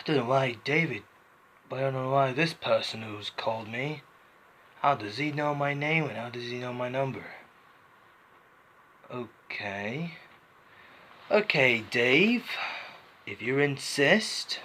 don't know why David, but I don't know why this person who's called me. How does he know my name and how does he know my number? Okay. Okay, Dave, if you insist.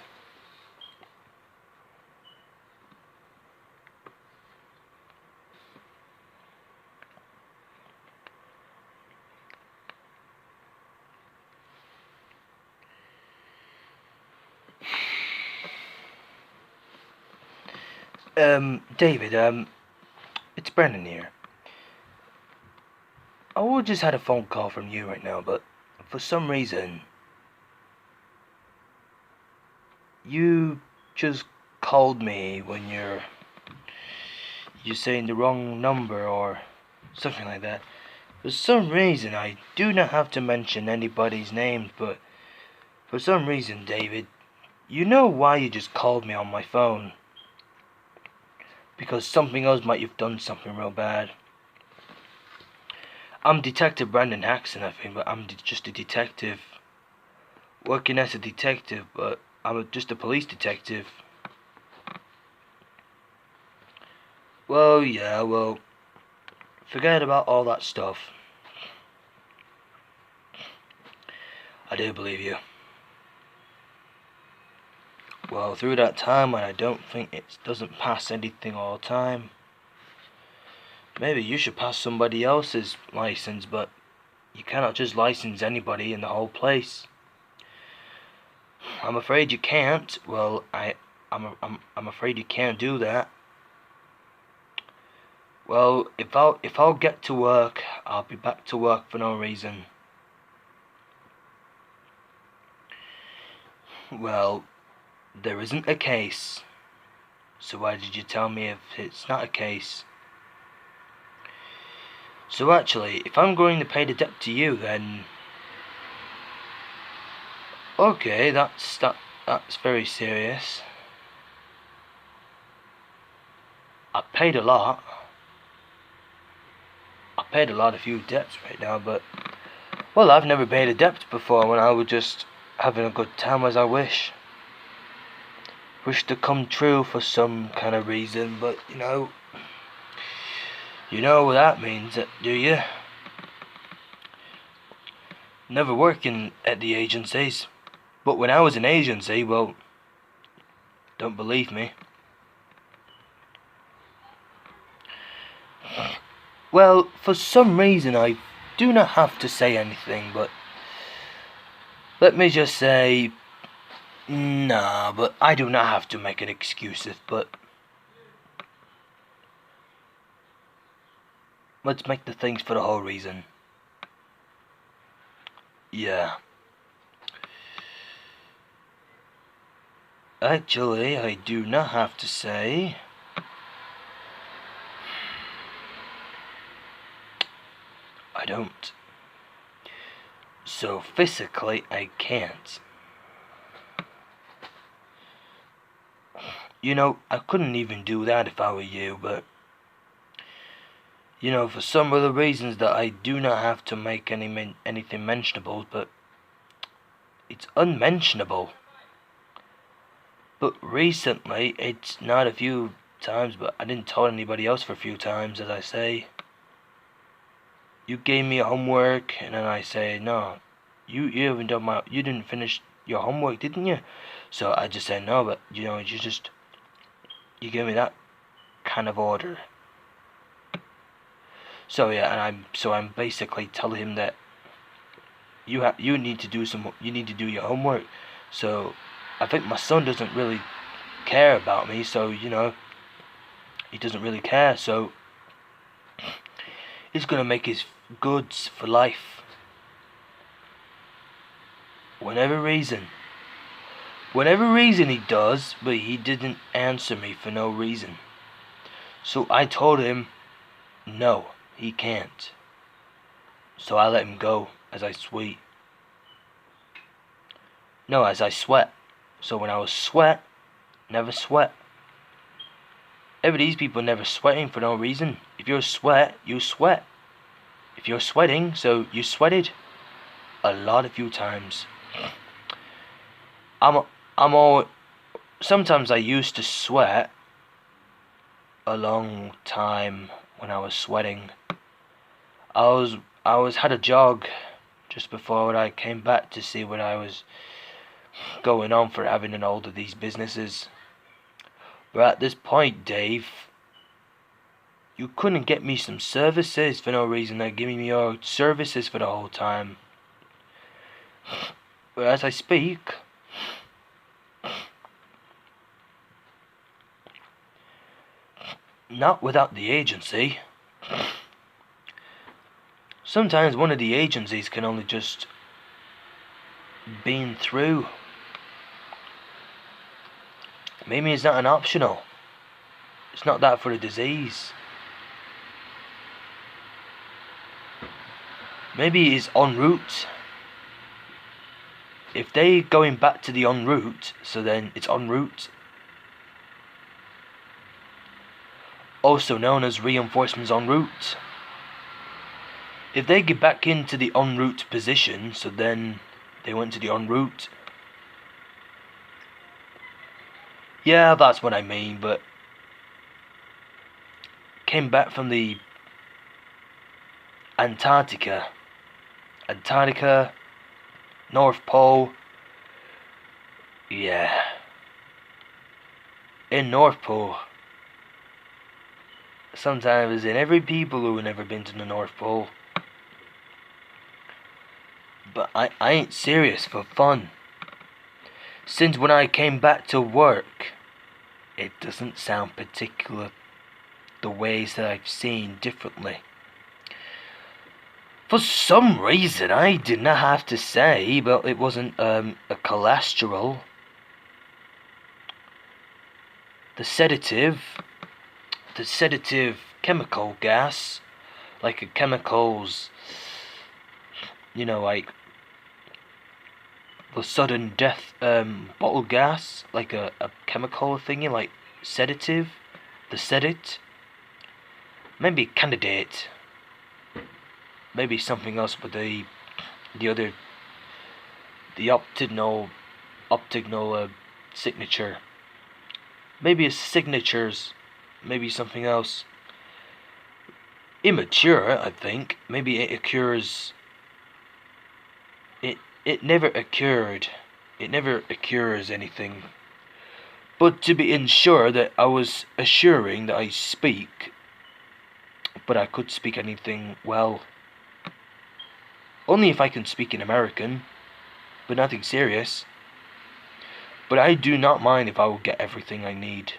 David, it's Brendan here. I just had a phone call from you right now, but for some reason, you just called me when you're saying the wrong number or something like that. For some reason, I do not have to mention anybody's names, but for some reason, David, you know why you just called me on my phone? Because something else might have done something real bad. I'm Detective Brandon Haxon, I think, but I'm just a detective. Working as a detective, but I'm just a police detective. Well, forget about all that stuff. I do believe you. Well, through that time when I don't think it doesn't pass anything all the time, maybe you should pass somebody else's license, but you cannot just license anybody in the whole place. I'm afraid you can't. Well, I'm afraid you can't do that. Well, if I'll get to work, I'll be back to work for no reason. Well, there isn't a case. So why did you tell me if it's not a case? So actually, if I'm going to pay the debt to you, then okay, that's very serious. I paid a lot. I paid a lot of few debts right now, but well, I've never paid a debt before when I was just having a good time as I wish to come true for some kind of reason, but you know what that means, do you? Never working at the agencies, but when I was in agency, well, don't believe me. Well, for some reason I do not have to say anything, but let me just say, nah, but I do not have to make an excuse, but let's make the things for the whole reason. Yeah. Actually, I do not have to say. I don't. So physically, I can't. I couldn't even do that if I were you, but for some other reasons that I do not have to make anything mentionable, but it's unmentionable. But recently, it's not a few times, but I didn't tell anybody else for a few times, as I say. You gave me homework, and then I say, no, you haven't done you didn't finish your homework, didn't you? So I just said, no, but, you gave me that kind of order. So yeah, and I'm basically telling him that you need to do your homework. So I think my son doesn't really care about me, so he doesn't really care, so he's gonna make his goods for life. Whatever reason he does, but he didn't answer me for no reason. So I told him no, he can't. So I let him go as I sweat. No, as I sweat. So when I was sweat, never sweat. These people never sweating for no reason. If you're sweat, you sweat. If you're sweating, so you sweated. A lot of few times. I'm all. sometimes I used to sweat a long time when I was sweating. I was had a jog just before I came back to see what I was going on for having an hold of these businesses. But at this point, Dave, you couldn't get me some services for no reason. They're giving me your services for the whole time. But as I speak, not without the agency. Sometimes one of the agencies can only just beam through. Maybe it's not an optional. It's not that for a disease. Maybe it's en route. If they going back to the en route, so then it's en route. Also known as reinforcements en route. If they get back into the en route position, so then they went to the en route. Yeah, that's what I mean, but came back from the Antarctica, North Pole. Yeah. In North Pole. Sometimes in every people who have never been to the North Pole. But I ain't serious for fun. Since when I came back to work, it doesn't sound particular the ways that I've seen differently. For some reason, I did not have to say, but it wasn't a cholesterol. The sedative chemical gas, like a chemicals, like the sudden death bottle gas, like a chemical thingy, like sedative, the sedate, maybe candidate, maybe something else, but the optical signature, maybe a signatures, maybe something else. Immature, I think. Maybe it occurs. It never occurred. It never occurs anything. But to be ensure that I was assuring that I speak, but I could speak anything well. Only if I can speak in American, but nothing serious. But I do not mind if I will get everything I need.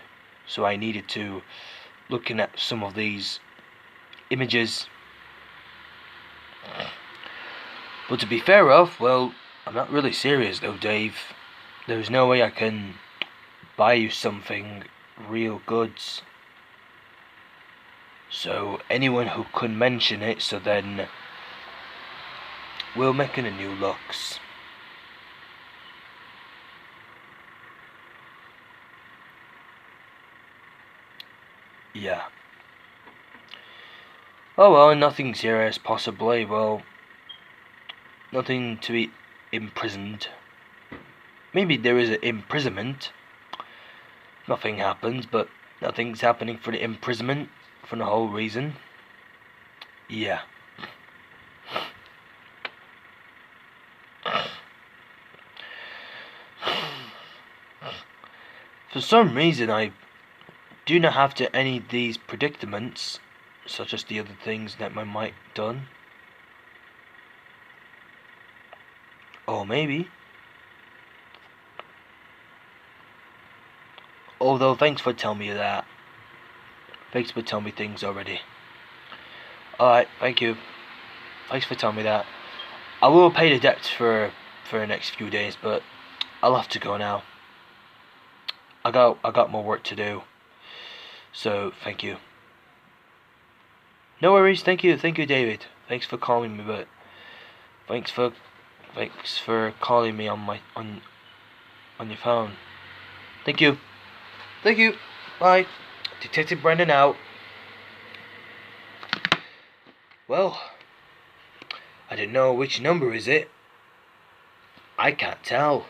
So I needed to, looking at some of these images. But to be fair off, well, I'm not really serious though, Dave. There's no way I can buy you something real goods. So anyone who could mention it, so then we'll make it a new looks. Yeah. Oh well, nothing serious possibly. Well, nothing to be imprisoned. Maybe there is an imprisonment. Nothing happens, but nothing's happening for the imprisonment for the whole reason. Yeah. For some reason I do not have to any of these predicaments, such as the other things that my mic done. Or maybe. Although, thanks for telling me that. Thanks for telling me things already. Alright, thank you. Thanks for telling me that. I will pay the debt for the next few days, but I'll have to go now. I got more work to do. So, thank you. No worries, thank you, David. Thanks for calling me, but thanks for calling me on your phone. Thank you. Bye. Detective Brendan out. Well, I don't know which number is it. I can't tell.